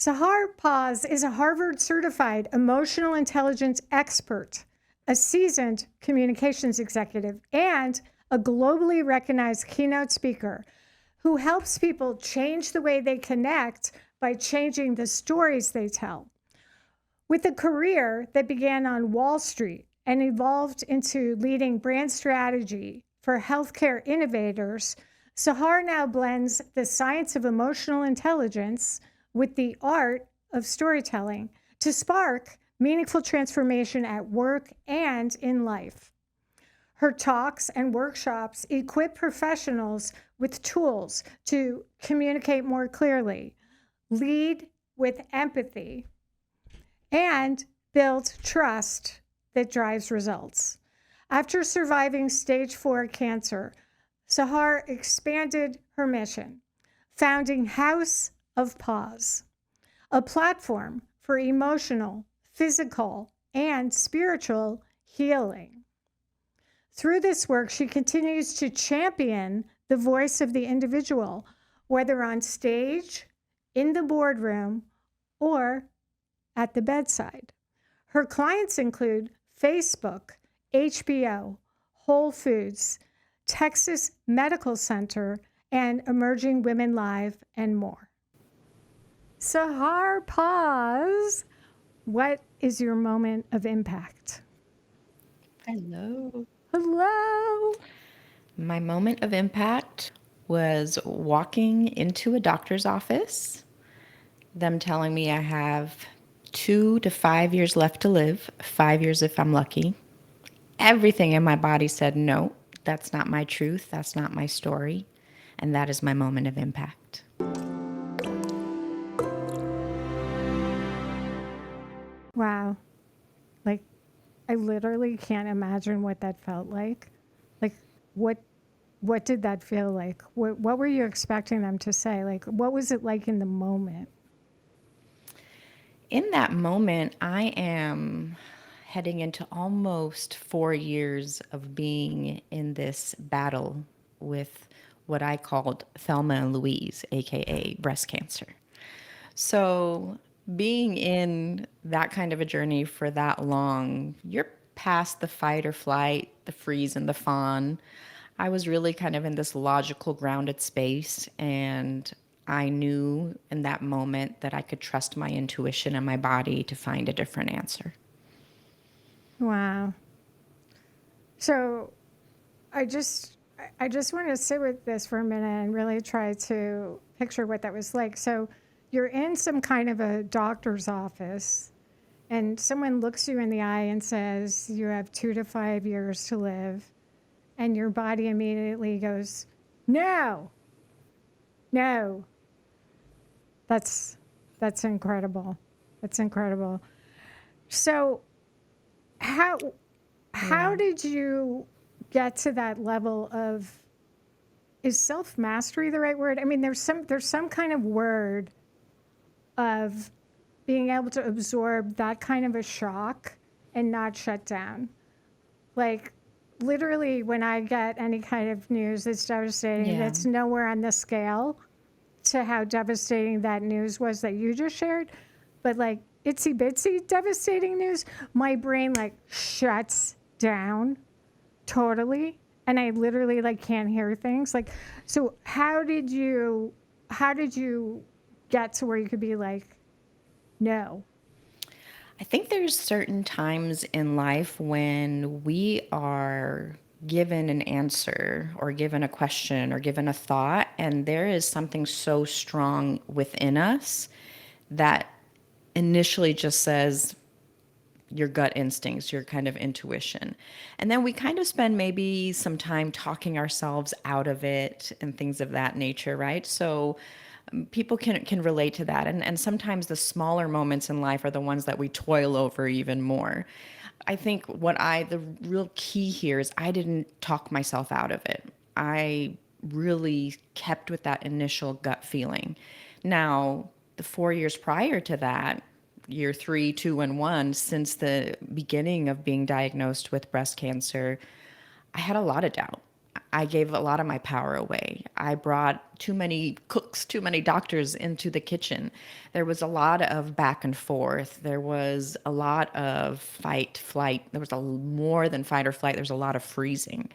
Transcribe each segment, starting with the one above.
Sahar Paz is a Harvard-certified emotional intelligence expert, a seasoned communications executive, and a globally recognized keynote speaker who helps people change the way they connect by changing the stories they tell. With a career that began on Wall Street and evolved into leading brand strategy for healthcare innovators, Sahar now blends the science of emotional intelligence with the art of storytelling to spark meaningful transformation at work and in life. Her talks and workshops equip professionals with tools to communicate more clearly, lead with empathy, and build trust that drives results. After surviving stage 4 cancer, Sahar expanded her mission, founding House of Paz, a platform for emotional, physical, and spiritual healing. Through this work, she continues to champion the voice of the individual, whether on stage, in the boardroom, or at the bedside. Her clients include Facebook, HBO, Whole Foods, Texas Medical Center, and Emerging Women Live, and more. Sahar Paz, what is your moment of impact? Hello. Hello. My moment of impact was walking into a doctor's office, them telling me I have 2 to 5 years left to live, 5 years if I'm lucky. Everything in my body said, no, that's not my truth, that's not my story, and that is my moment of impact. Wow. Like, I literally can't imagine what that felt like. Like, what did that feel like? What were you expecting them to say? Like, what was it like in the moment? In that moment, I am heading into almost 4 years of being in this battle with what I called Thelma and Louise, aka breast cancer. So, being in that kind of a journey for that long, you're past the fight or flight, the freeze and the fawn. I was really kind of in this logical, grounded space, and I knew in that moment that I could trust my intuition and my body to find a different answer. Wow. So I just want to sit with this for a minute and really try to picture what that was like. So you're in some kind of a doctor's office and someone looks you in the eye and says you have 2 to 5 years to live, and your body immediately goes, no, no. That's incredible. That's incredible. So how Yeah. did you get to that level of, is self mastery the right word? I mean, there's some kind of word of being able to absorb that kind of a shock and not shut down. Like, literally, when I get any kind of news that's devastating, Yeah. that's nowhere on the scale to how devastating that news was that you just shared. But like itsy bitsy devastating news, my brain like shuts down totally, and I literally like can't hear things. Like, so how did you get to where you could be like, no? I think there's certain times in life when we are given an answer or given a question or given a thought, and there is something so strong within us that initially just says your gut instincts, your kind of intuition. And then we kind of spend maybe some time talking ourselves out of it and things of that nature, right? So people can relate to that. And sometimes the smaller moments in life are the ones that we toil over even more. I think the real key here is I didn't talk myself out of it. I really kept with that initial gut feeling. Now, the 4 years prior to that, year 3, 2, and 1, since the beginning of being diagnosed with breast cancer, I had a lot of doubt. I gave a lot of my power away. I brought too many cooks, too many doctors into the kitchen. There was a lot of back and forth. There was a lot of fight, flight. There was more than fight or flight. There was a lot of freezing.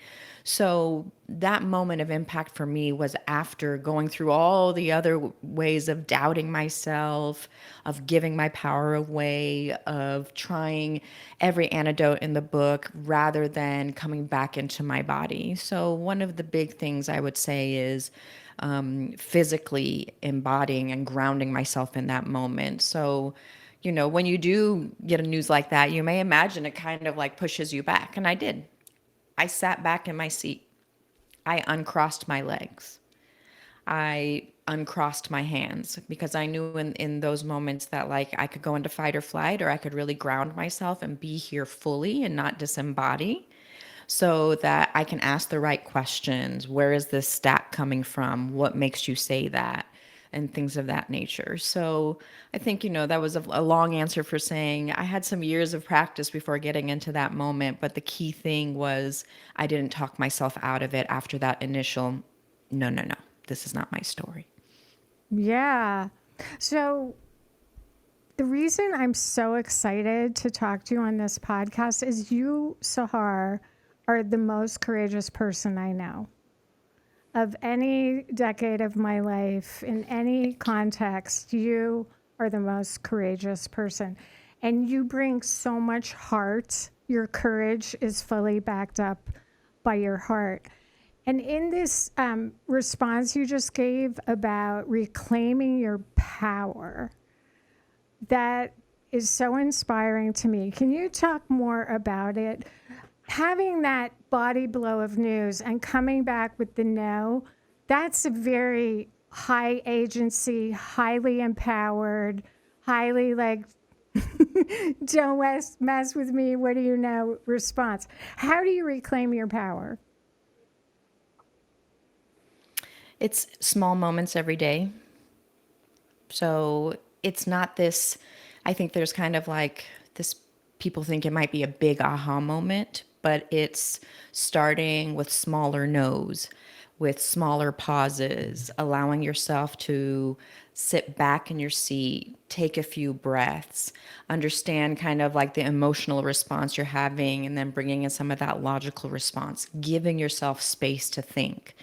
So that moment of impact for me was after going through all the other ways of doubting myself, of giving my power away, of trying every antidote in the book rather than coming back into my body. So one of the big things I would say is physically embodying and grounding myself in that moment. So, when you do get a news like that, you may imagine it kind of like pushes you back. And I did. I sat back in my seat. I uncrossed my legs. I uncrossed my hands because I knew in those moments that like I could go into fight or flight, or I could really ground myself and be here fully and not disembody, so that I can ask the right questions. Where is this stat coming from? What makes you say that? And things of that nature. So I think, that was a long answer for saying I had some years of practice before getting into that moment. But the key thing was I didn't talk myself out of it after that initial, no, no, no, this is not my story. Yeah. So the reason I'm so excited to talk to you on this podcast is you, Sahar, are the most courageous person I know. Of any decade of my life, in any context, you are the most courageous person. And you bring so much heart. Your courage is fully backed up by your heart. And in this response you just gave about reclaiming your power, that is so inspiring to me. Can you talk more about it? Having that body blow of news and coming back with the no, that's a very high agency, highly empowered, highly like, don't mess with me, what do you know response. How do you reclaim your power? It's small moments every day. So it's not this, I think there's kind of like this, people think it might be a big aha moment, but it's starting with smaller no's, with smaller pauses, allowing yourself to sit back in your seat, take a few breaths, understand kind of like the emotional response you're having, and then bringing in some of that logical response, giving yourself space to think.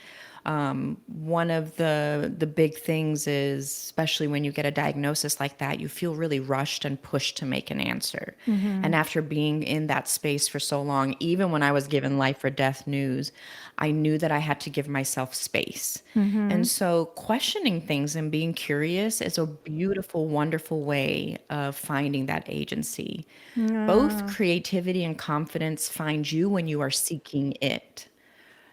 One of the big things is, especially when you get a diagnosis like that, you feel really rushed and pushed to make an answer. And after being in that space for so long, even when I was given life or death news, I knew that I had to give myself space. And so questioning things and being curious is a beautiful, wonderful way of finding that agency. Both creativity and confidence find you when you are seeking it.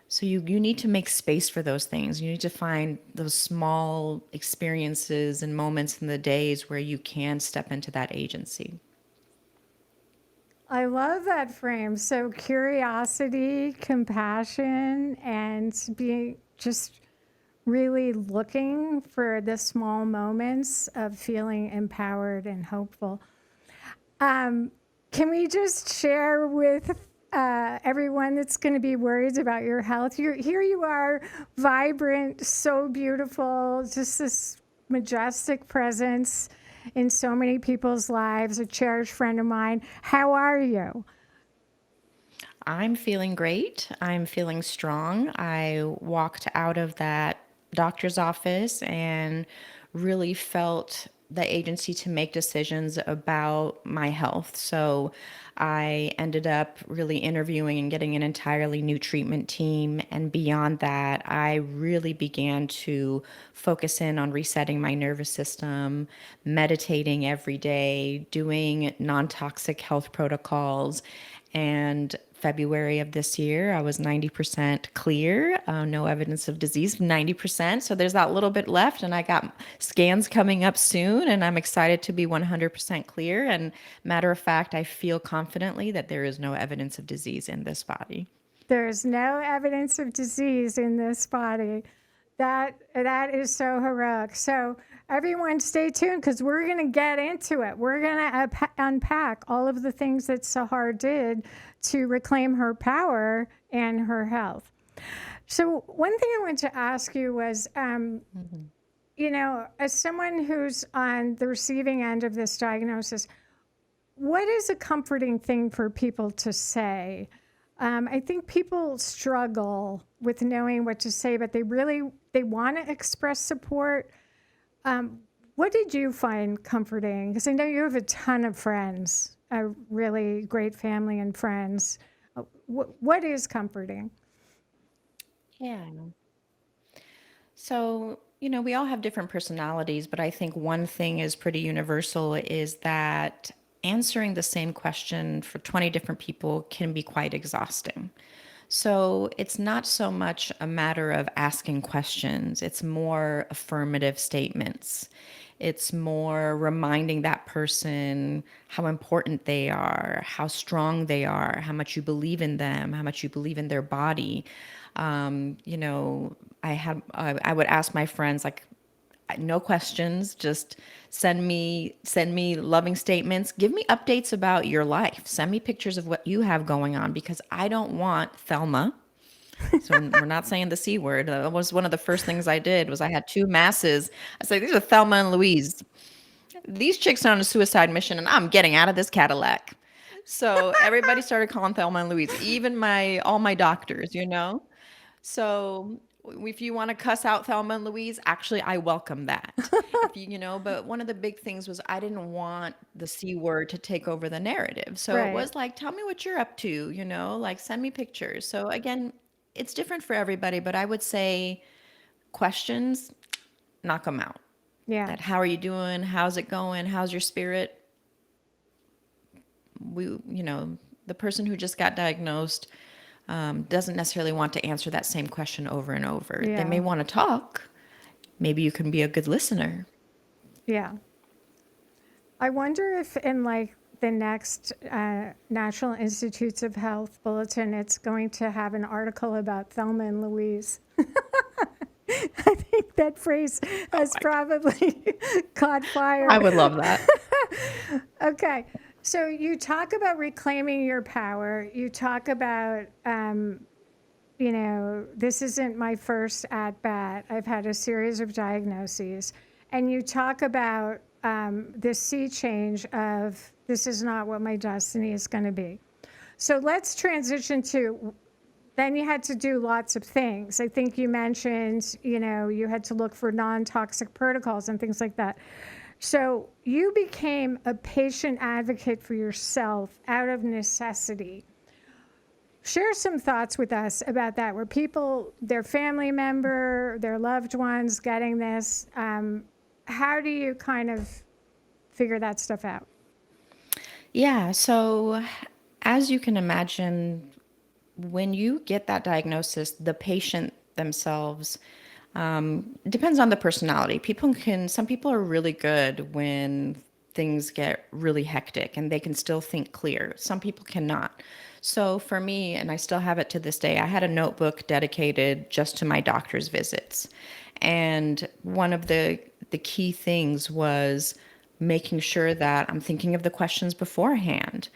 So you need to make space for those things. You need to find those small experiences and moments in the days where you can step into that agency. I love that frame. So curiosity, compassion, and being just really looking for the small moments of feeling empowered and hopeful. Can we just share with everyone that's going to be worried about your health? Here you are, vibrant, so beautiful, just this majestic presence in so many people's lives, a cherished friend of mine. How are you? I'm feeling great. I'm feeling strong. I walked out of that doctor's office and really felt the agency to make decisions about my health. So I ended up really interviewing and getting an entirely new treatment team. And beyond that, I really began to focus in on resetting my nervous system, meditating every day, doing non-toxic health protocols. And February of this year, I was 90% clear, no evidence of disease, 90%. So there's that little bit left, and I got scans coming up soon, and I'm excited to be 100% clear. And matter of fact, I feel confidently that there is no evidence of disease in this body. There's no evidence of disease in this body. That is so heroic. So everyone stay tuned because we're going to get into it. We're going to unpack all of the things that Sahar did to reclaim her power and her health. So one thing I wanted to ask you was, Mhm. as someone who's on the receiving end of this diagnosis, what is a comforting thing for people to say? I think people struggle with knowing what to say, but they want to express support. What did you find comforting? Because I know you have a ton of friends, a really great family and friends. What is comforting? Yeah. So, we all have different personalities, but I think one thing is pretty universal is that answering the same question for 20 different people can be quite exhausting. So, it's not so much a matter of asking questions, it's more affirmative statements. It's more reminding that person how important they are, how strong they are, how much you believe in them, how much you believe in their body. You know, I would ask my friends like no questions, just send me loving statements, give me updates about your life, send me pictures of what you have going on because I don't want Thelma. So we're not saying the C word. That was one of the first things I did was I had two masses. I said, these are Thelma and Louise. These chicks are on a suicide mission and I'm getting out of this Cadillac. So everybody started calling Thelma and Louise, even all my doctors. So if you want to cuss out Thelma and Louise, actually, I welcome that. But one of the big things was I didn't want the C word to take over the narrative. So it Right. was like, tell me what you're up to, like send me pictures. So again, it's different for everybody, but I would say questions, knock them out. Yeah. That how are you doing? How's it going? How's your spirit? The person who just got diagnosed doesn't necessarily want to answer that same question over and over. They may Yeah. want to talk. Maybe you can be a good listener. Yeah. I wonder if in like the next National Institutes of Health bulletin, it's going to have an article about Thelma and Louise. I think that phrase Oh has my probably caught God. I fire. would love that. Okay. So you talk about reclaiming your power. You talk about, this isn't my first at bat. I've had a series of diagnoses. And you talk about this sea change of this is not what my destiny is going to be. So let's transition to then you had to do lots of things. I think you mentioned, you had to look for non-toxic protocols and things like that. So you became a patient advocate for yourself out of necessity. Share some thoughts with us about that. Were people, their family member, their loved ones getting this? How do you kind of figure that stuff out? Yeah. So, as you can imagine, when you get that diagnosis, the patient themselves depends on the personality. Some people are really good when things get really hectic and they can still think clear. Some people cannot. So for me, and I still have it to this day, I had a notebook dedicated just to my doctor's visits. And one of the key things was making sure that I'm thinking of the questions beforehand.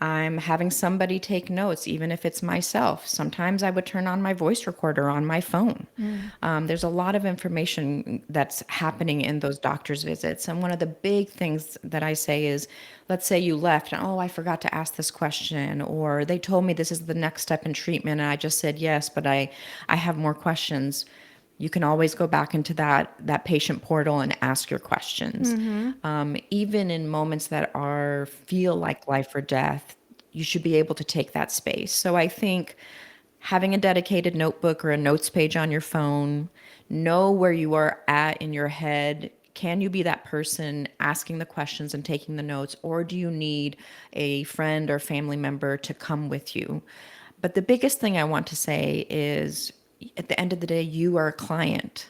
I'm having somebody take notes, even if it's myself. Sometimes I would turn on my voice recorder on my phone. Mm. There's a lot of information that's happening in those doctor's visits. And one of the big things that I say is, let's say you left and, oh, I forgot to ask this question, or they told me this is the next step in treatment. And I just said yes, but I have more questions. You can always go back into that patient portal and ask your questions. Mm-hmm. Even in moments that feel like life or death, you should be able to take that space. So I think having a dedicated notebook or a notes page on your phone, know where you are at in your head. Can you be that person asking the questions and taking the notes, or do you need a friend or family member to come with you? But the biggest thing I want to say is at the end of the day, you are a client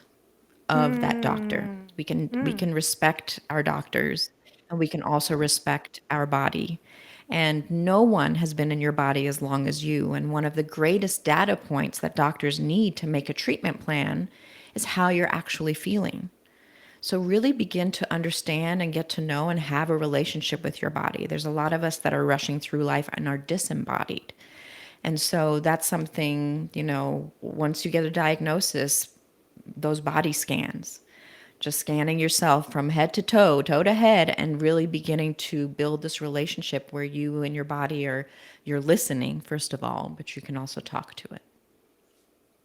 of that doctor. Mm. We can respect our doctors and we can also respect our body. And no one has been in your body as long as you. And one of the greatest data points that doctors need to make a treatment plan is how you're actually feeling. So really begin to understand and get to know and have a relationship with your body. There's a lot of us that are rushing through life and are disembodied. And so that's something, once you get a diagnosis, those body scans, just scanning yourself from head to toe, toe to head, and really beginning to build this relationship where you and your body you're listening, first of all, but you can also talk to it.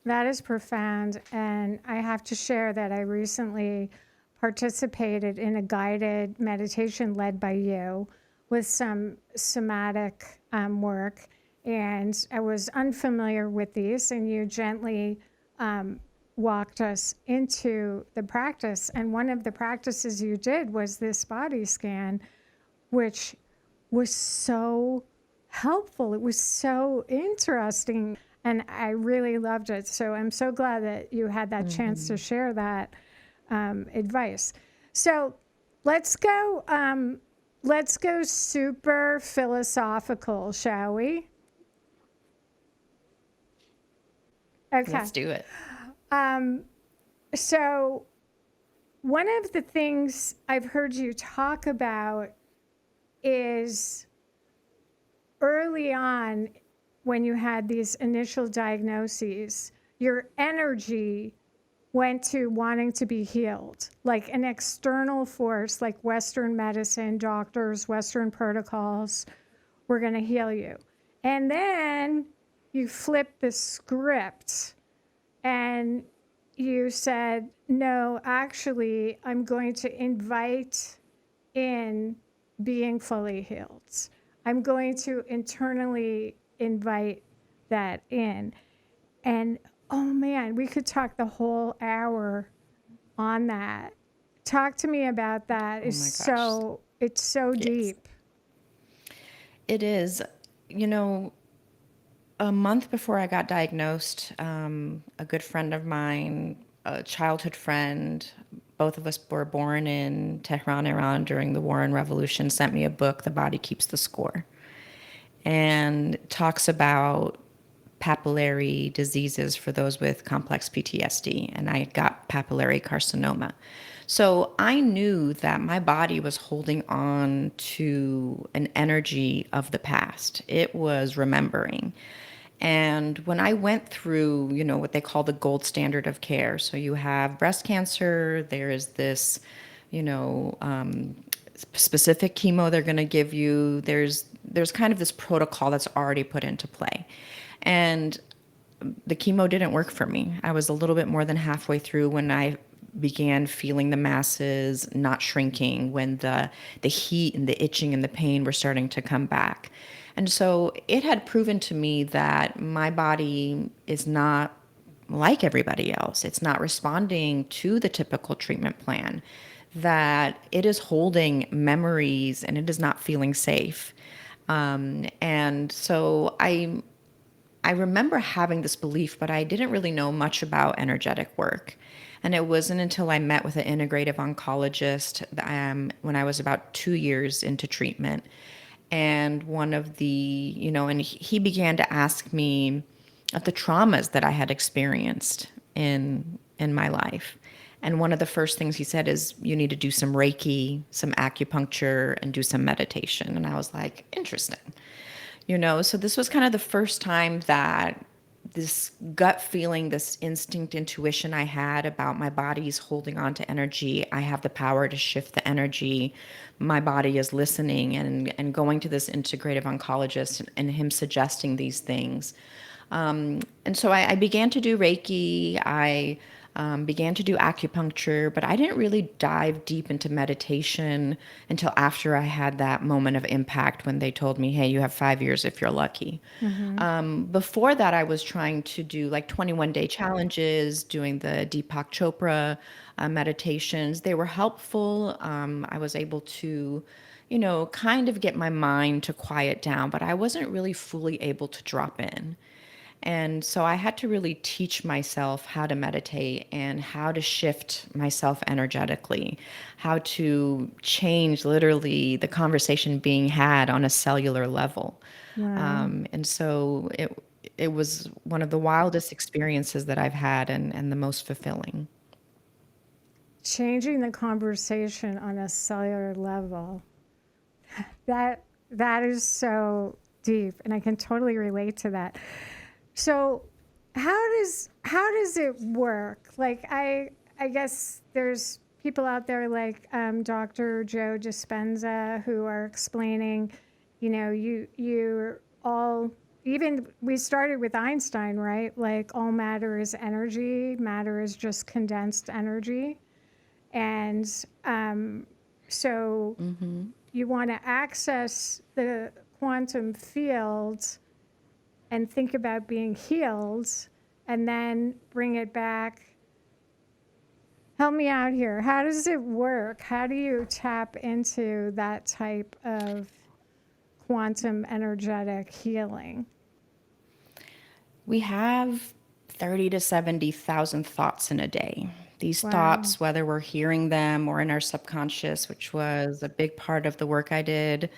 That is profound. And I have to share that I recently participated in a guided meditation led by you with some somatic work. And I was unfamiliar with these, and you gently walked us into the practice. And one of the practices you did was this body scan, which was so helpful. It was so interesting. And I really loved it. So I'm so glad that you had that chance to share that advice. So let's go. Let's go super philosophical, shall we? Okay. Let's do it. So one of the things I've heard you talk about is early on, when you had these initial diagnoses, your energy went to wanting to be healed, like an external force, like Western medicine, doctors, Western protocols, we're going to heal you. And then you flipped the script and you said, no, actually, I'm going to invite in being fully healed. I'm going to internally invite that in. And oh man, we could talk the whole hour on that. Talk to me about that. Oh my gosh. It's so Yes. deep. It is. A month before I got diagnosed, a good friend of mine, a childhood friend, both of us were born in Tehran, Iran during the War and Revolution, sent me a book, The Body Keeps the Score, and it talks about papillary diseases for those with complex PTSD. And I got papillary carcinoma. So I knew that my body was holding on to an energy of the past. It was remembering. And when I went through, what they call the gold standard of care, so you have breast cancer, there is this, specific chemo they're going to give you. There's kind of this protocol that's already put into play. And the chemo didn't work for me. I was a little bit more than halfway through when I began feeling the masses not shrinking, when the heat and the itching and the pain were starting to come back. And so it had proven to me that my body is not like everybody else. It's not responding to the typical treatment plan, that it is holding memories and it is not feeling safe. And so I remember having this belief, but I didn't really know much about energetic work. And it wasn't until I met with an integrative oncologist when I was about 2 years into treatment. And one of and he began to ask me of the traumas that I had experienced in my life. And one of the first things he said is, you need to do some Reiki, some acupuncture, and do some meditation. And I was like, interesting. So this was kind of the first time that this gut feeling, this instinct intuition I had about my body's holding on to energy. I have the power to shift the energy. My body is listening, and going to this integrative oncologist and him suggesting these things. And so I began to do Reiki. I began to do acupuncture, but I didn't really dive deep into meditation until after I had that moment of impact when they told me, hey, you have 5 years if you're lucky. Before that, I was trying to do like 21-day challenges, doing the Deepak Chopra meditations. They were helpful. I was able to, kind of get my mind to quiet down, but I wasn't really fully able to drop in. And so I had to really teach myself how to meditate and how to shift myself energetically, how to change literally the conversation being had on a cellular level. Wow. And so it was one of the wildest experiences that I've had, and the most fulfilling. Changing the conversation on a cellular level. That is so deep, and I can totally relate to that. So how does it work? Like I guess there's people out there like Dr. Joe Dispenza who are explaining, you're all, even we started with Einstein, right? Like all matter is energy, matter is just condensed energy. And so you want to access the quantum field and think about being healed and then bring it back. Help me out here. How does it work? How do you tap into that type of quantum energetic healing? We have 30 to 70,000 thoughts in a day. These Wow. thoughts, whether we're hearing them or in our subconscious, which was a big part of the work I did,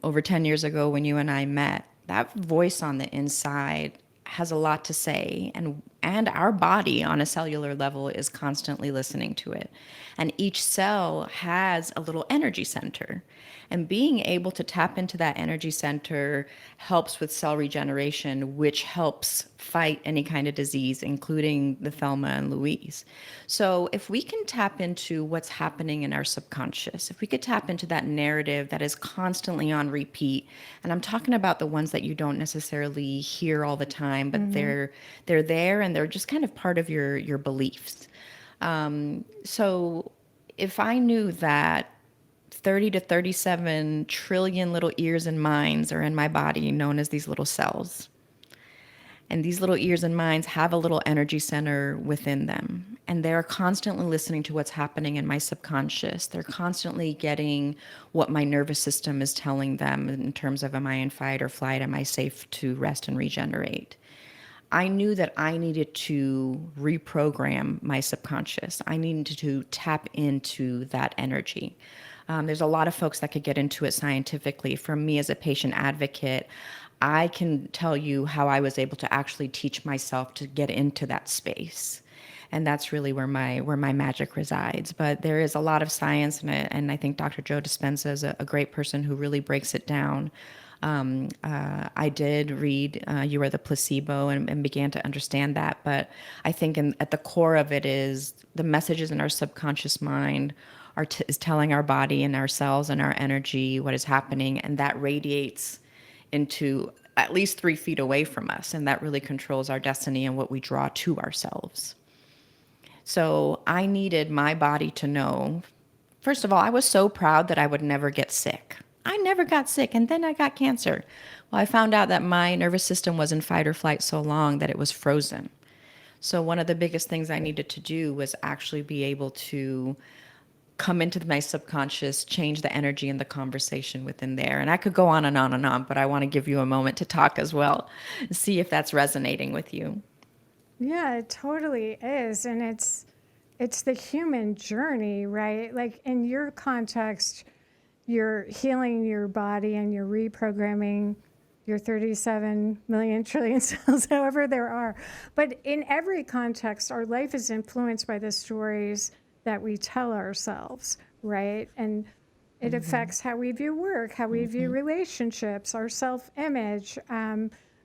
over 10 years ago when you and I met, that voice on the inside has a lot to say, and our body on a cellular level is constantly listening to it. And each cell has a little energy center. And being able to tap into that energy center helps with cell regeneration, which helps fight any kind of disease, including the Thelma and Louise. So, if we can tap into what's happening in our subconscious, if we could tap into that narrative that is constantly on repeat, and I'm talking about the ones that you don't necessarily hear all the time, but they're there and they're just kind of part of your beliefs. So, if I knew that 30 to 37 trillion little ears and minds are in my body, known as these little cells. And these little ears and minds have a little energy center within them. And they're constantly listening to what's happening in my subconscious. They're constantly getting what my nervous system is telling them in terms of, am I in fight or flight? Am I safe to rest and regenerate? I knew that I needed to reprogram my subconscious. I needed to tap into that energy. There's a lot of folks that could get into it scientifically. For me as a patient advocate, I can tell you how I was able to actually teach myself to get into that space. And that's really where my magic resides. But there is a lot of science in it, and I think Dr. Joe Dispenza is a great person who really breaks it down. I did read You Are the Placebo and began to understand that. But I think at the core of it is the messages in our subconscious mind is telling our body and our cells and our energy what is happening. And that radiates into at least 3 feet away from us. And that really controls our destiny and what we draw to ourselves. So I needed my body to know. First of all, I was so proud that I would never get sick. I never got sick, and then I got cancer. Well, I found out that my nervous system was in fight or flight so long that it was frozen. So one of the biggest things I needed to do was actually be able to come into my subconscious, change the energy in the conversation within there. And I could go on and on and on, but I want to give you a moment to talk as well, see if that's resonating with you. Yeah, it totally is. And it's the human journey, right? Like in your context, you're healing your body and you're reprogramming your 37 million trillion cells, however there are. But in every context, our life is influenced by the stories that we tell ourselves, right? And it affects how we view work, how we view relationships, our self-image.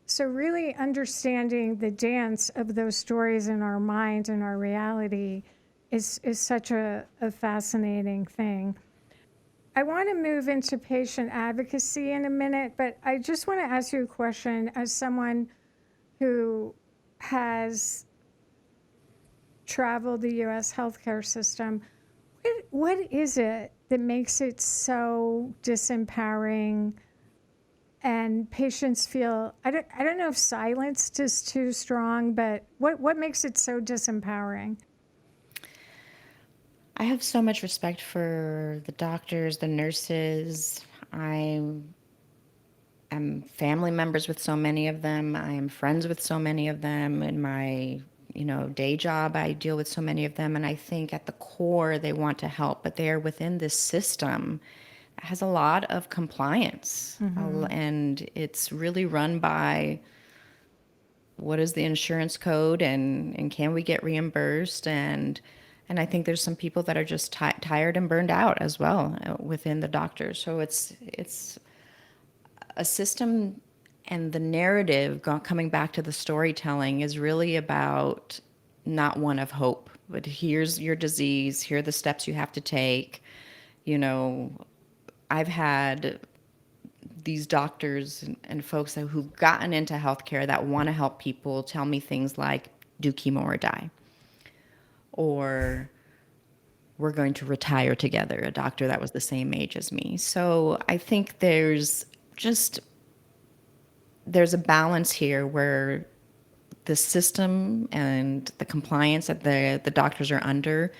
So really understanding the dance of those stories in our mind and our reality is such a fascinating thing. I want to move into patient advocacy in a minute, but I just want to ask you a question as someone who has traveled the U.S. healthcare system. What is it that makes it so disempowering and patients feel, I don't know if silenced is too strong, but what makes it so disempowering? I have so much respect for the doctors, the nurses. I am family members with so many of them. I am friends with so many of them. In my, day job, I deal with so many of them. And I think at the core, they want to help, but they are within this system that has a lot of compliance. And it's really run by what is the insurance code and can we get reimbursed, and I think there's some people that are just tired and burned out as well within the doctors. So it's a system and the narrative coming back to the storytelling is really about not one of hope, but here's your disease, here are the steps you have to take. You know, I've had these doctors and folks who've gotten into healthcare that want to help people tell me things like, do chemo or die, or we're going to retire together, a doctor that was the same age as me. So I think there's a balance here where the system and the compliance that the doctors are under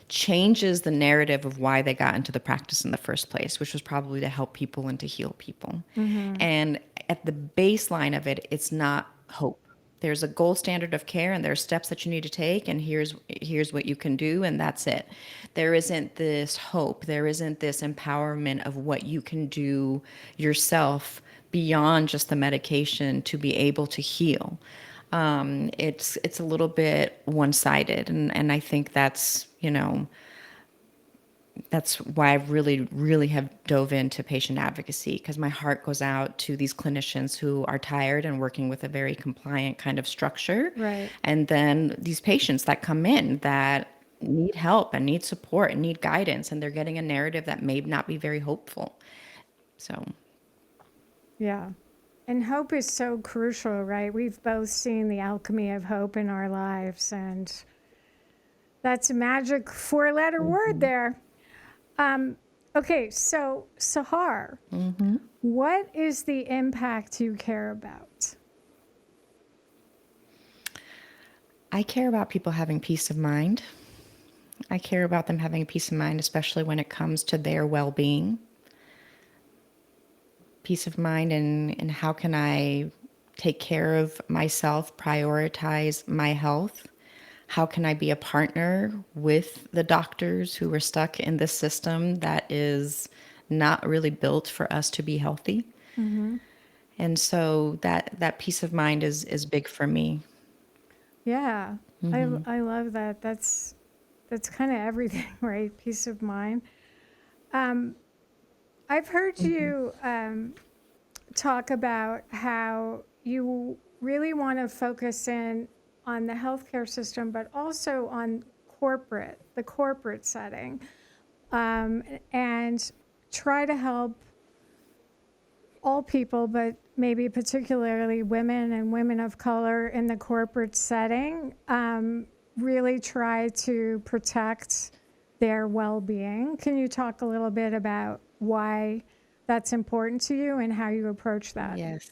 changes the narrative of why they got into the practice in the first place, which was probably to help people and to heal people. And at the baseline of it, it's not hope. There's a gold standard of care and there are steps that you need to take, and here's what you can do, and that's it. There isn't this hope. There isn't this empowerment of what you can do yourself beyond just the medication to be able to heal. It's a little bit one-sided, and I think that's why I really, really have dove into patient advocacy, because my heart goes out to these clinicians who are tired and working with a very compliant kind of structure. Right. And then these patients that come in that need help and need support and need guidance, and they're getting a narrative that may not be very hopeful. So, Yeah. And hope is so crucial, right? We've both seen the alchemy of hope in our lives, and that's a magic four-letter word there. Okay, so Sahar, what is the impact you care about? I care about people having peace of mind. I care about them having peace of mind, especially when it comes to their well-being. Peace of mind and how can I take care of myself, prioritize my health? How can I be a partner with the doctors who are stuck in this system that is not really built for us to be healthy? And so that peace of mind is big for me. Yeah, I love that. That's kind of everything, right? Peace of mind. I've heard you talk about how you really want to focus in on the healthcare system, but also on the corporate setting, and try to help all people, but maybe particularly women and women of color in the corporate setting, really try to protect their well-being. Can you talk a little bit about why that's important to you and how you approach that? Yes.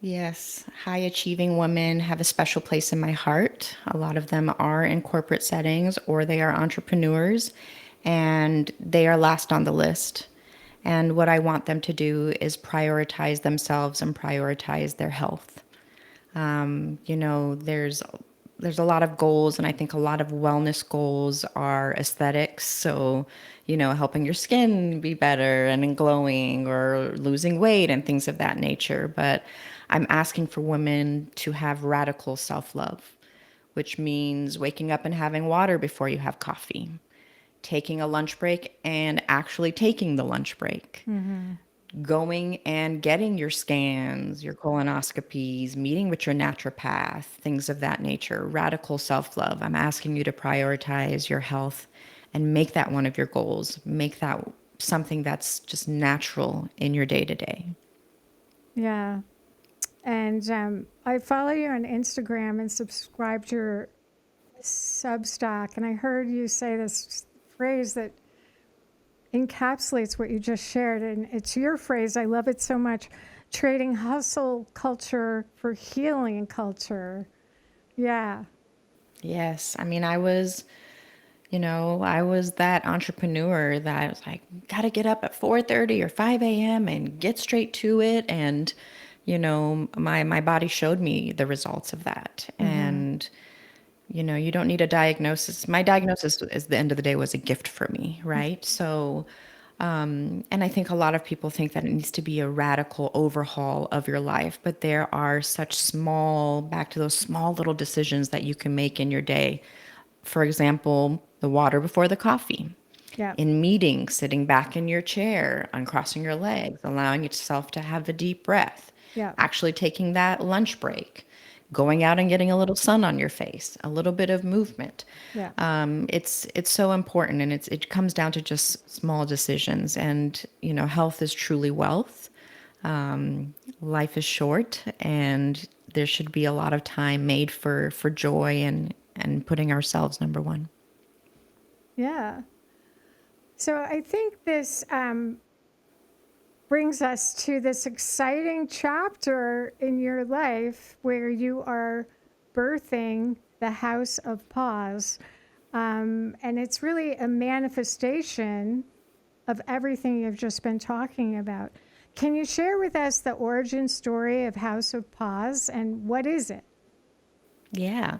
Yes, high achieving women have a special place in my heart. A lot of them are in corporate settings or they are entrepreneurs, and they are last on the list. And what I want them to do is prioritize themselves and prioritize their health. There's a lot of goals, and I think a lot of wellness goals are aesthetics. So, helping your skin be better and glowing, or losing weight and things of that nature. But I'm asking for women to have radical self-love, which means waking up and having water before you have coffee, taking a lunch break and actually taking the lunch break, going and getting your scans, your colonoscopies, meeting with your naturopath, things of that nature. Radical self-love. I'm asking you to prioritize your health and make that one of your goals. Make that something that's just natural in your day-to-day. Yeah. And I follow you on Instagram and subscribe to your Substack. And I heard you say this phrase that encapsulates what you just shared. And it's your phrase. I love it so much. Trading hustle culture for healing culture. Yeah. Yes. I mean, I was that entrepreneur that was like, gotta get up at 4:30 or 5 a.m. and get straight to it. And, my body showed me the results of that. And, you don't need a diagnosis. My diagnosis at the end of the day was a gift for me, right? So, and I think a lot of people think that it needs to be a radical overhaul of your life, but there are back to those small little decisions that you can make in your day. For example, the water before the coffee. Yeah. In meetings, sitting back in your chair, uncrossing your legs, allowing yourself to have a deep breath, Yeah. actually taking that lunch break, going out and getting a little sun on your face, a little bit of movement. Yeah. It's so important, and it comes down to just small decisions. And health is truly wealth. Life is short, and there should be a lot of time made for joy and putting ourselves number one. Yeah. So I think this brings us to this exciting chapter in your life where you are birthing the House of Pause. And it's really a manifestation of everything you've just been talking about. Can you share with us the origin story of House of Pause and what is it? Yeah.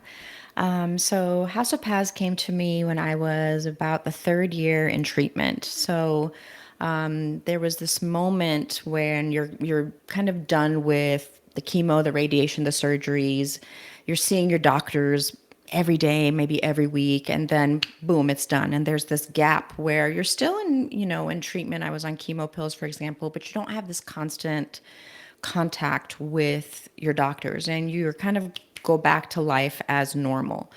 So House of Paz came to me when I was about the third year in treatment. So there was this moment when you're kind of done with the chemo, the radiation, the surgeries. You're seeing your doctors every day, maybe every week, and then boom, it's done. And there's this gap where you're still in treatment. I was on chemo pills, for example, but you don't have this constant contact with your doctors, and you're kind of go back to life as normal.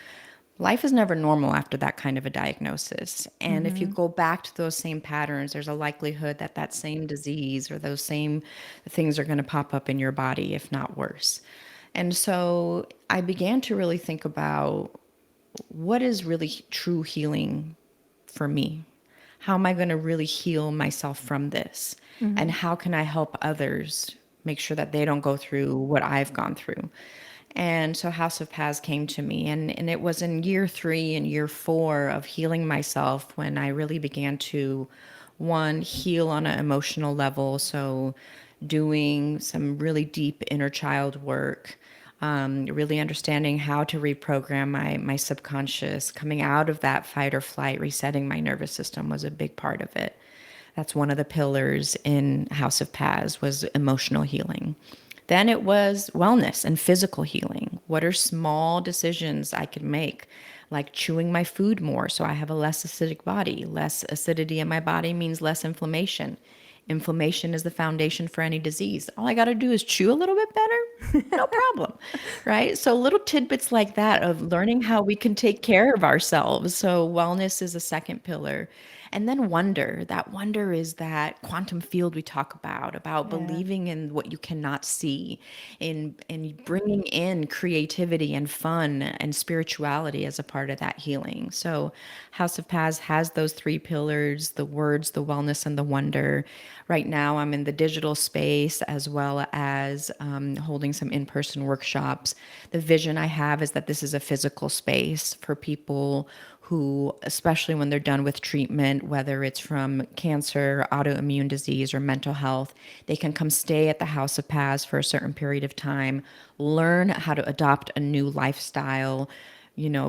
Life is never normal after that kind of a diagnosis. And if you Mm-hmm. go back to those same patterns, there's a likelihood that that same disease or those same things are going to pop up in your body, if not worse. And so I began to really think about what is really true healing for me? How am I going to really heal myself from this? Mm-hmm. And how can I help others make sure that they don't go through what I've gone through? And so House of Paz came to me, and it was in year 3 and year 4 of healing myself when I really began to, one, heal on an emotional level. So doing some really deep inner child work, really understanding how to reprogram my subconscious, coming out of that fight or flight, resetting my nervous system was a big part of it. That's one of the pillars in House of Paz was emotional healing. Then it was wellness and physical healing. What are small decisions I can make? Like chewing my food more so I have a less acidic body. Less acidity in my body means less inflammation. Inflammation is the foundation for any disease. All I got to do is chew a little bit better, no problem, right? So little tidbits like that of learning how we can take care of ourselves. So wellness is a second pillar. And then wonder. That wonder is that quantum field we talk about Yeah. believing in what you cannot see, in bringing in creativity and fun and spirituality as a part of that healing. So House of Paz has those 3 pillars, the words, the wellness, and the wonder. Right now, I'm in the digital space as well as holding some in-person workshops. The vision I have is that this is a physical space for people who, especially when they're done with treatment, whether it's from cancer, autoimmune disease, or mental health, they can come stay at the House of Paz for a certain period of time, learn how to adopt a new lifestyle,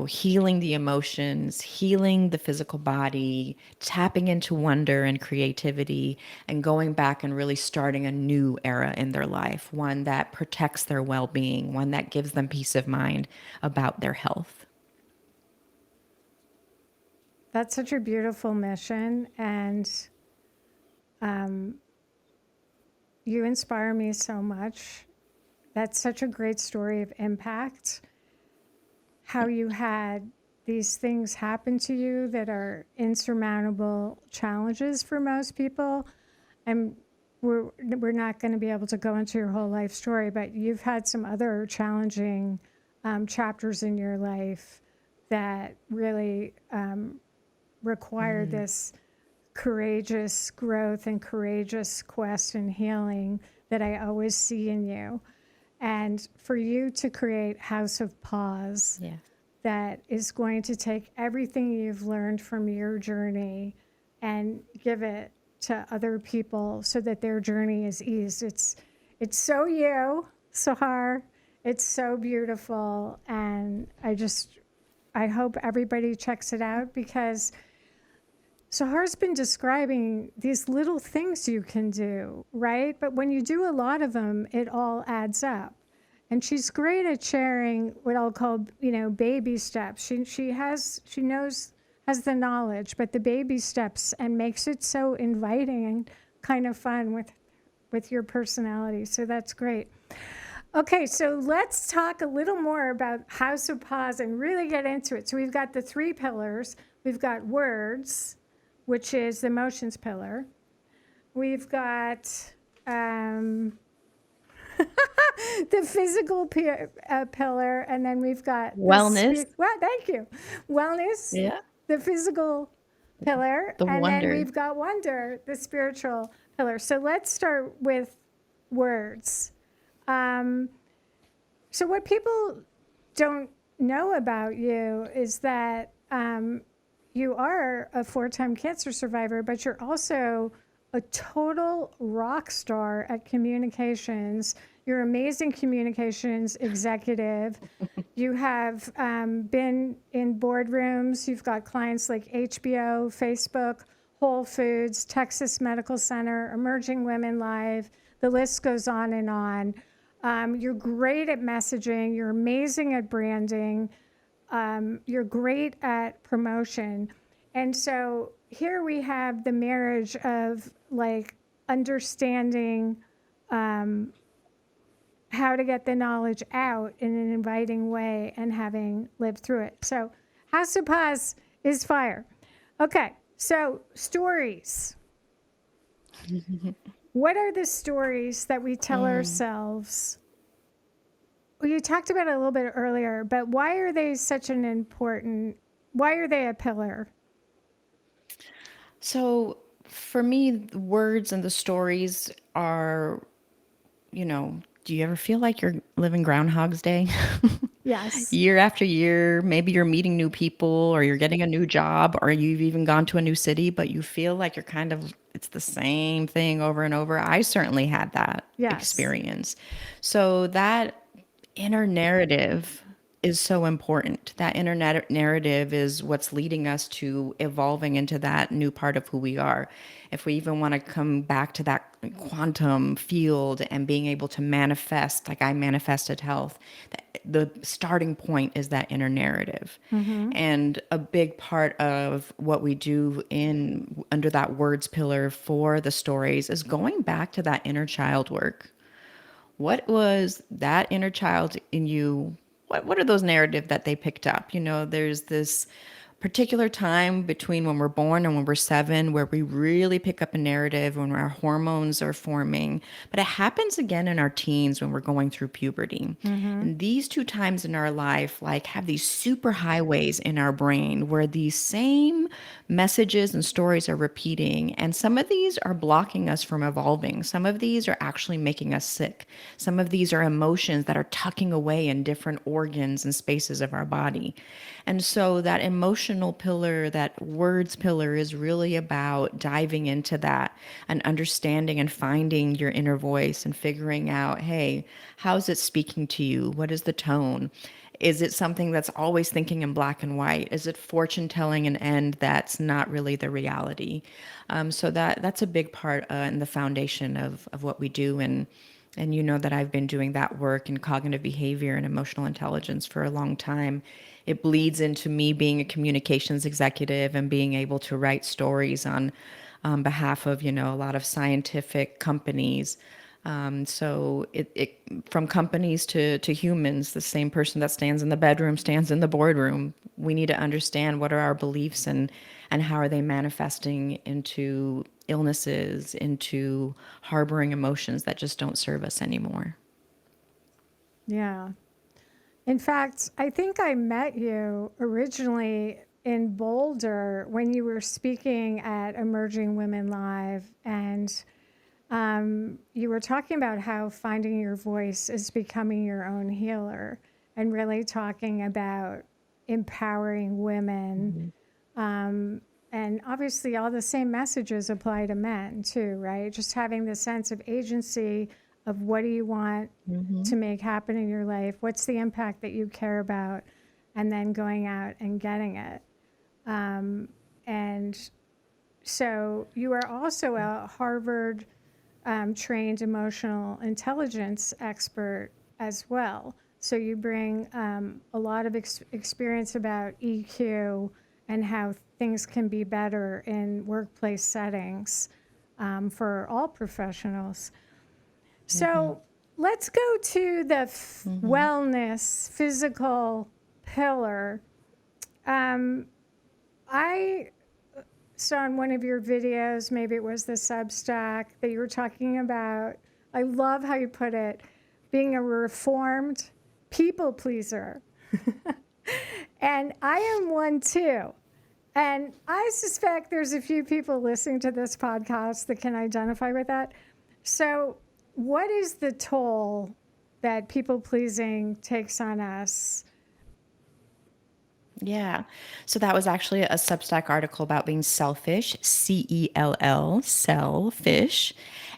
healing the emotions, healing the physical body, tapping into wonder and creativity, and going back and really starting a new era in their life, one that protects their well being, one that gives them peace of mind about their health. That's such a beautiful mission. And um, you inspire me so much. That's such a great story of impact. How you had these things happen to you that are insurmountable challenges for most people. And we're not going to be able to go into your whole life story, but you've had some other challenging chapters in your life that really require this courageous growth and courageous quest and healing that I always see in you. And for you to create House of Pause, Yeah. that is going to take everything you've learned from your journey and give it to other people so that their journey is eased. It's so you, Sahar. It's so beautiful, and I hope everybody checks it out because Sahar's been describing these little things you can do, right? But when you do a lot of them, it all adds up. And she's great at sharing what I'll call, baby steps. She knows how has the knowledge, but the baby steps and makes it so inviting and kind of fun with your personality. So that's great. Okay, so let's talk a little more about House of Paz and really get into it. So we've got the 3 pillars. We've got words, which is the emotions pillar. We've got the physical pillar, and then we've got Wellness. well, thank you. Wellness, Yeah. the physical pillar, The and then wonder. we've got wonder, the spiritual pillar. So let's start with words. So what people don't know about you is that you are a 4-time cancer survivor, but you're also a total rock star at communications. You're amazing communications executive. You have been in boardrooms. You've got clients like HBO, Facebook, Whole Foods, Texas Medical Center, Emerging Women Live. The list goes on and on. You're great at messaging. You're amazing at branding. You're great at promotion. And so here we have the marriage of like understanding how to get the knowledge out in an inviting way and having lived through it. So House of Paz is fire. Okay, so stories. What are the stories that we tell ourselves? Well, you talked about it a little bit earlier, but why are they why are they a pillar? So for me, the words and the stories are, do you ever feel like you're living Groundhog's Day? Yes. Year after year, maybe you're meeting new people or you're getting a new job or you've even gone to a new city, but you feel like it's the same thing over and over. I certainly had that Yes. experience. So that inner narrative is so important. That narrative is what's leading us to evolving into that new part of who we are. If we even want to come back to that quantum field and being able to manifest, like I manifested health, the starting point is that inner narrative. And a big part of what we do in under that words pillar for the stories is going back to that inner child work. What was that inner child in you? What are those narrative that they picked up? There's this particular time between when we're born and when we're 7 where we really pick up a narrative when our hormones are forming, but it happens again in our teens when we're going through puberty. And these 2 times in our life like have these super highways in our brain where these same messages and stories are repeating, and some of these are blocking us from evolving. Some of these are actually making us sick. Some of these are emotions that are tucking away in different organs and spaces of our body. And so that emotional pillar, that words pillar is really about diving into that and understanding and finding your inner voice and figuring out, hey, how's it speaking to you? What is the tone? Is it something that's always thinking in black and white? Is it fortune telling an end that's not really the reality? So that's a big part in the foundation of what we do. And you know that I've been doing that work in cognitive behavior and emotional intelligence for a long time. It bleeds into me being a communications executive and being able to write stories on behalf of, a lot of scientific companies. So it from companies to humans, the same person that stands in the bedroom stands in the boardroom. We need to understand what are our beliefs and how are they manifesting into illnesses, into harboring emotions that just don't serve us anymore. Yeah. In fact, I think I met you originally in Boulder when you were speaking at Emerging Women Live, and you were talking about how finding your voice is becoming your own healer and really talking about empowering women. And obviously, all the same messages apply to men too, right? Just having the sense of agency of what do you want to make happen in your life? What's the impact that you care about? And then going out and getting it. And so you are also a Harvard trained emotional intelligence expert as well. So you bring a lot of experience about EQ and how things can be better in workplace settings for all professionals. Mm-hmm. So let's go to the Mm-hmm. wellness physical pillar. Um, I saw in one of your videos, maybe it was the Substack, that you were talking about. I love how you put it, being a reformed people pleaser. And I am one too. And I suspect there's a few people listening to this podcast that can identify with that. So, what is the toll that people pleasing takes on us? Yeah. So that was actually a Substack article about being selfish, CELL, selfish.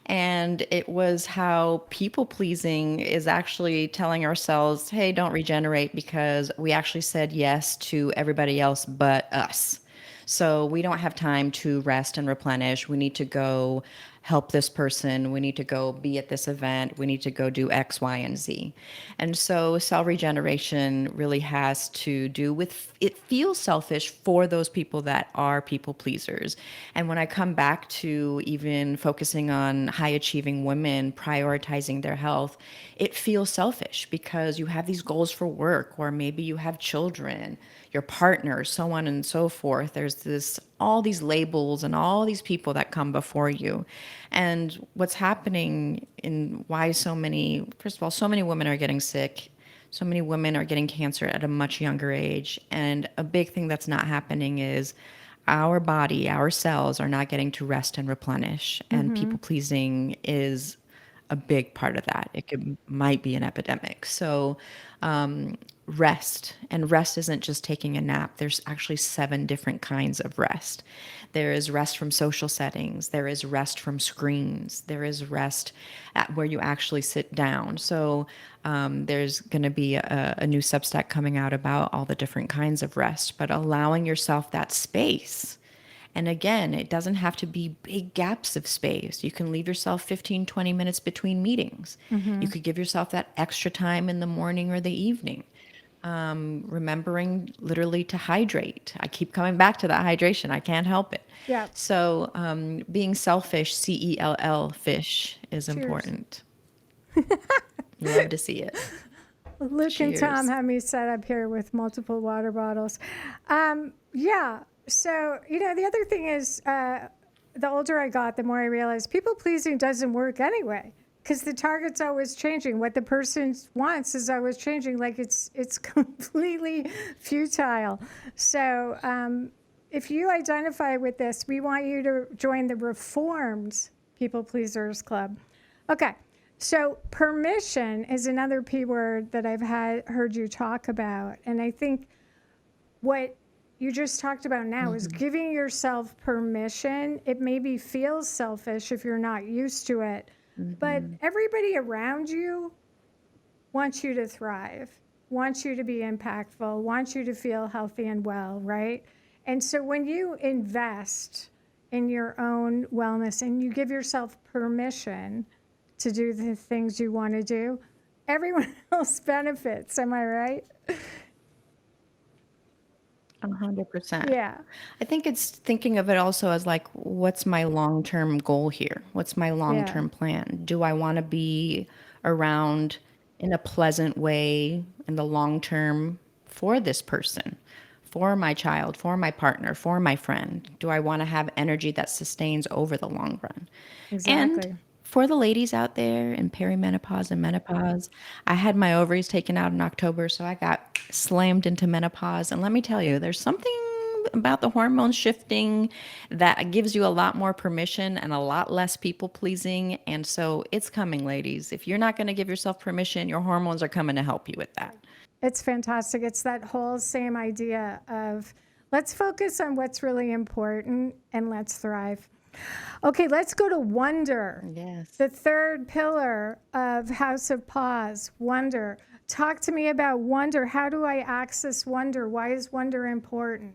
And it was how people pleasing is actually telling ourselves, hey, don't regenerate because we actually said yes to everybody else but us. So we don't have time to rest and replenish. We need to go help this person. We need to go be at this event. We need to go do X, Y, and Z. And so cell regeneration really has to do with it feels selfish for those people that are people pleasers. And when I come back to even focusing on high achieving women prioritizing their health, it feels selfish because you have these goals for work, or maybe you have children, your partner, so on and so forth. There's this all these labels and all these people that come before you. And what's happening in why so many, first of all, so many women are getting sick. So many women are getting cancer at a much younger age. And a big thing that's not happening is our body, our cells are not getting to rest and replenish. And Mm-hmm. people pleasing is a big part of that. Might be an epidemic. So rest, and rest isn't just taking a nap. There's actually 7 different kinds of rest. There is rest from social settings. There is rest from screens. There is rest at where you actually sit down. So there's going to be a new Substack coming out about all the different kinds of rest, but allowing yourself that space. And again, it doesn't have to be big gaps of space. You can leave yourself 15, 20 minutes between meetings. Mm-hmm. You could give yourself that extra time in the morning or the evening. Remembering literally to hydrate. I keep coming back to that hydration. I can't help it. Yeah. So, being selfish, CELL, fish, is Cheers. important. Love to see it. Luke and Tom Cheers. have me set up here with multiple water bottles. Yeah. So, the other thing is, the older I got, the more I realized people pleasing doesn't work anyway, because the target's always changing. What the person wants is always changing. Like it's completely futile. So, if you identify with this, we want you to join the Reformed People Pleasers Club. Okay. So permission is another P word that I've heard you talk about. And I think what you just talked about now is Mm-hmm. giving yourself permission. It maybe feels selfish if you're not used to it, but Mm-hmm. everybody around you wants you to thrive, wants you to be impactful, wants you to feel healthy and well, right? And so when you invest in your own wellness and you give yourself permission to do the things you want to do, everyone else benefits. Am I right? 100%. Yeah. I think it's thinking of it also as like, what's my long term goal here? What's my long Yeah. term plan? Do I want to be around in a pleasant way in the long term for this person, for my child, for my partner, for my friend? Do I want to have energy that sustains over the long run? And Exactly. for the ladies out there in perimenopause and menopause, I had my ovaries taken out in October, so I got slammed into menopause. And let me tell you, there's something about the hormones shifting that gives you a lot more permission and a lot less people pleasing. And so it's coming, ladies. If you're not going to give yourself permission, your hormones are coming to help you with that. It's fantastic. It's that whole same idea of let's focus on what's really important and let's thrive. Okay, let's go to wonder. Yes. The third pillar of House of Pause, wonder. Talk to me about wonder. How do I access wonder? Why is wonder important?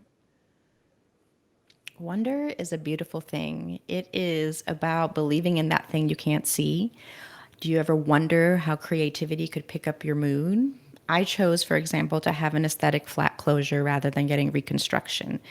Wonder is a beautiful thing. It is about believing in that thing you can't see. Do you ever wonder how creativity could pick up your mood? I chose, for example, to have an aesthetic flat closure rather than getting reconstruction.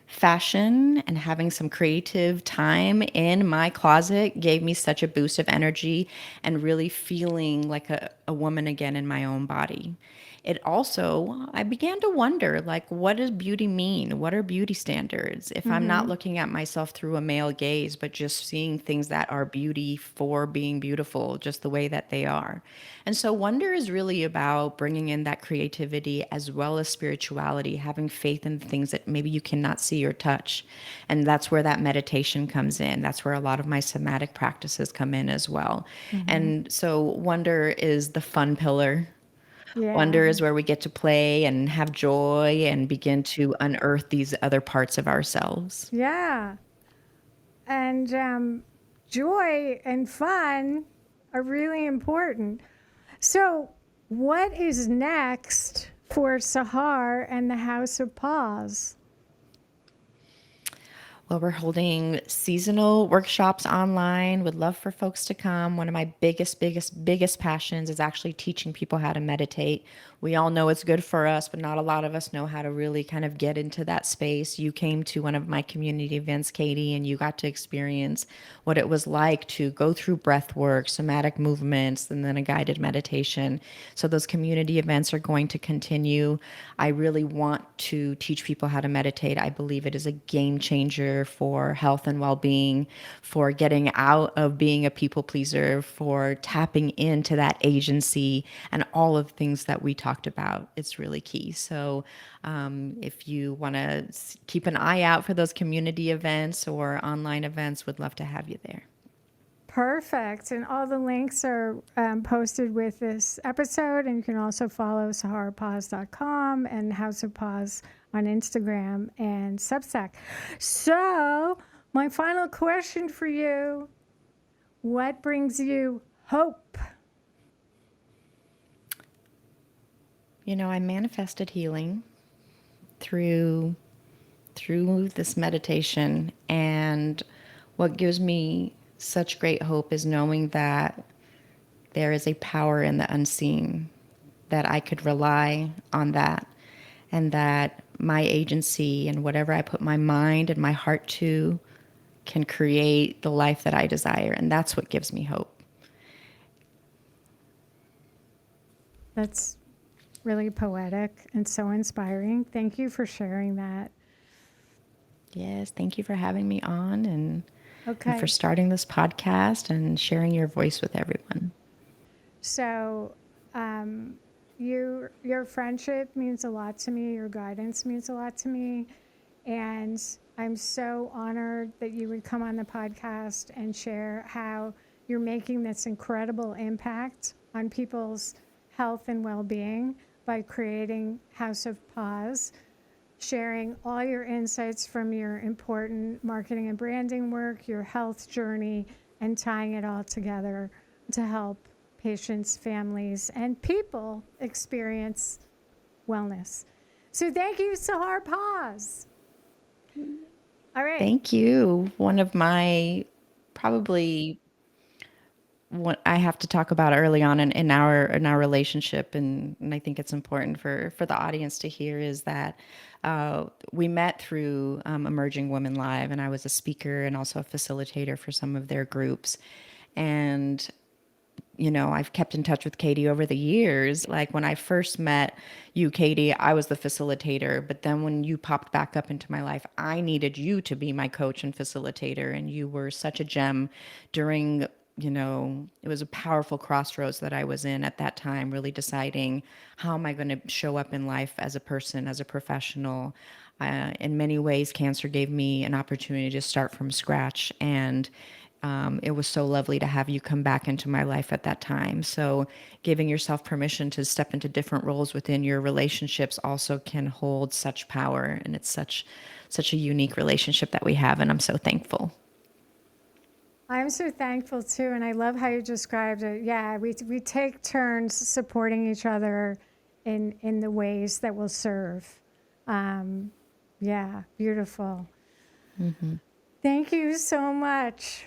Fashion and having some creative time in my closet gave me such a boost of energy and really feeling like a woman again in my own body. It also, I began to wonder, like, what does beauty mean? What are beauty standards? If I'm not Mm-hmm. looking at myself through a male gaze, but just seeing things that are beauty for being beautiful, just the way that they are. And so, wonder is really about bringing in that creativity as well as spirituality, having faith in things that maybe you cannot see or touch. And that's where that meditation comes in. That's where a lot of my somatic practices come in as well. Mm-hmm. And so, wonder is the fun pillar. Yeah. Wonder is where we get to play and have joy and begin to unearth these other parts of ourselves. Yeah. And joy and fun are really important. So, what is next for Sahar and the House of Paz? Well, we're holding seasonal workshops online. Would love for folks to come. One of my biggest passions is actually teaching people how to meditate. We all know it's good for us, but not a lot of us know how to really kind of get into that space. You came to one of my community events, Katy, and you got to experience what it was like to go through breath work, somatic movements, and then a guided meditation. So those community events are going to continue. I really want to teach people how to meditate. I believe it is a game changer for health and well-being, for getting out of being a people pleaser, for tapping into that agency and all of the things that we talked about. It's really key. So if you want to keep an eye out for those community events or online events, would love to have you there. Perfect. And all the links are posted with this episode. And you can also follow saharpaz.com and House of Paz on Instagram and Substack. So, my final question for you: what brings you hope? You know, I manifested healing through this meditation, and what gives me such great hope is knowing that there is a power in the unseen, that I could rely on that, and that my agency and whatever I put my mind and my heart to can create the life that I desire. And that's what gives me hope. That's really poetic and so inspiring. Thank you for sharing that. Yes, thank you for having me on and for Okay. starting this podcast and sharing your voice with everyone. So, your friendship means a lot to me. Your guidance means a lot to me, and I'm so honored that you would come on the podcast and share how you're making this incredible impact on people's health and well-being by creating House of Paz, sharing all your insights from your important marketing and branding work, your health journey, and tying it all together to help patients, families, and people experience wellness. So thank you, Sahar Paz. All right. Thank you. One of my probably what I have to talk about early on in our relationship, and I think it's important for the audience to hear is that we met through Emerging Women Live, and I was a speaker and also a facilitator for some of their groups. And you know, I've kept in touch with Katy over the years. Like when I first met you, Katy, I was the facilitator. But then when you popped back up into my life, I needed you to be my coach and facilitator. And you were such a gem during, you know, it was a powerful crossroads that I was in at that time, really deciding how am I going to show up in life as a person, as a professional. In many ways, cancer gave me an opportunity to start from scratch. And it was so lovely to have you come back into my life at that time. So giving yourself permission to step into different roles within your relationships also can hold such power. And it's such a unique relationship that we have. And I'm so thankful. I'm so thankful too, and I love how you described it. Yeah, we take turns supporting each other in the ways that will serve. Yeah, beautiful. Thank you so much.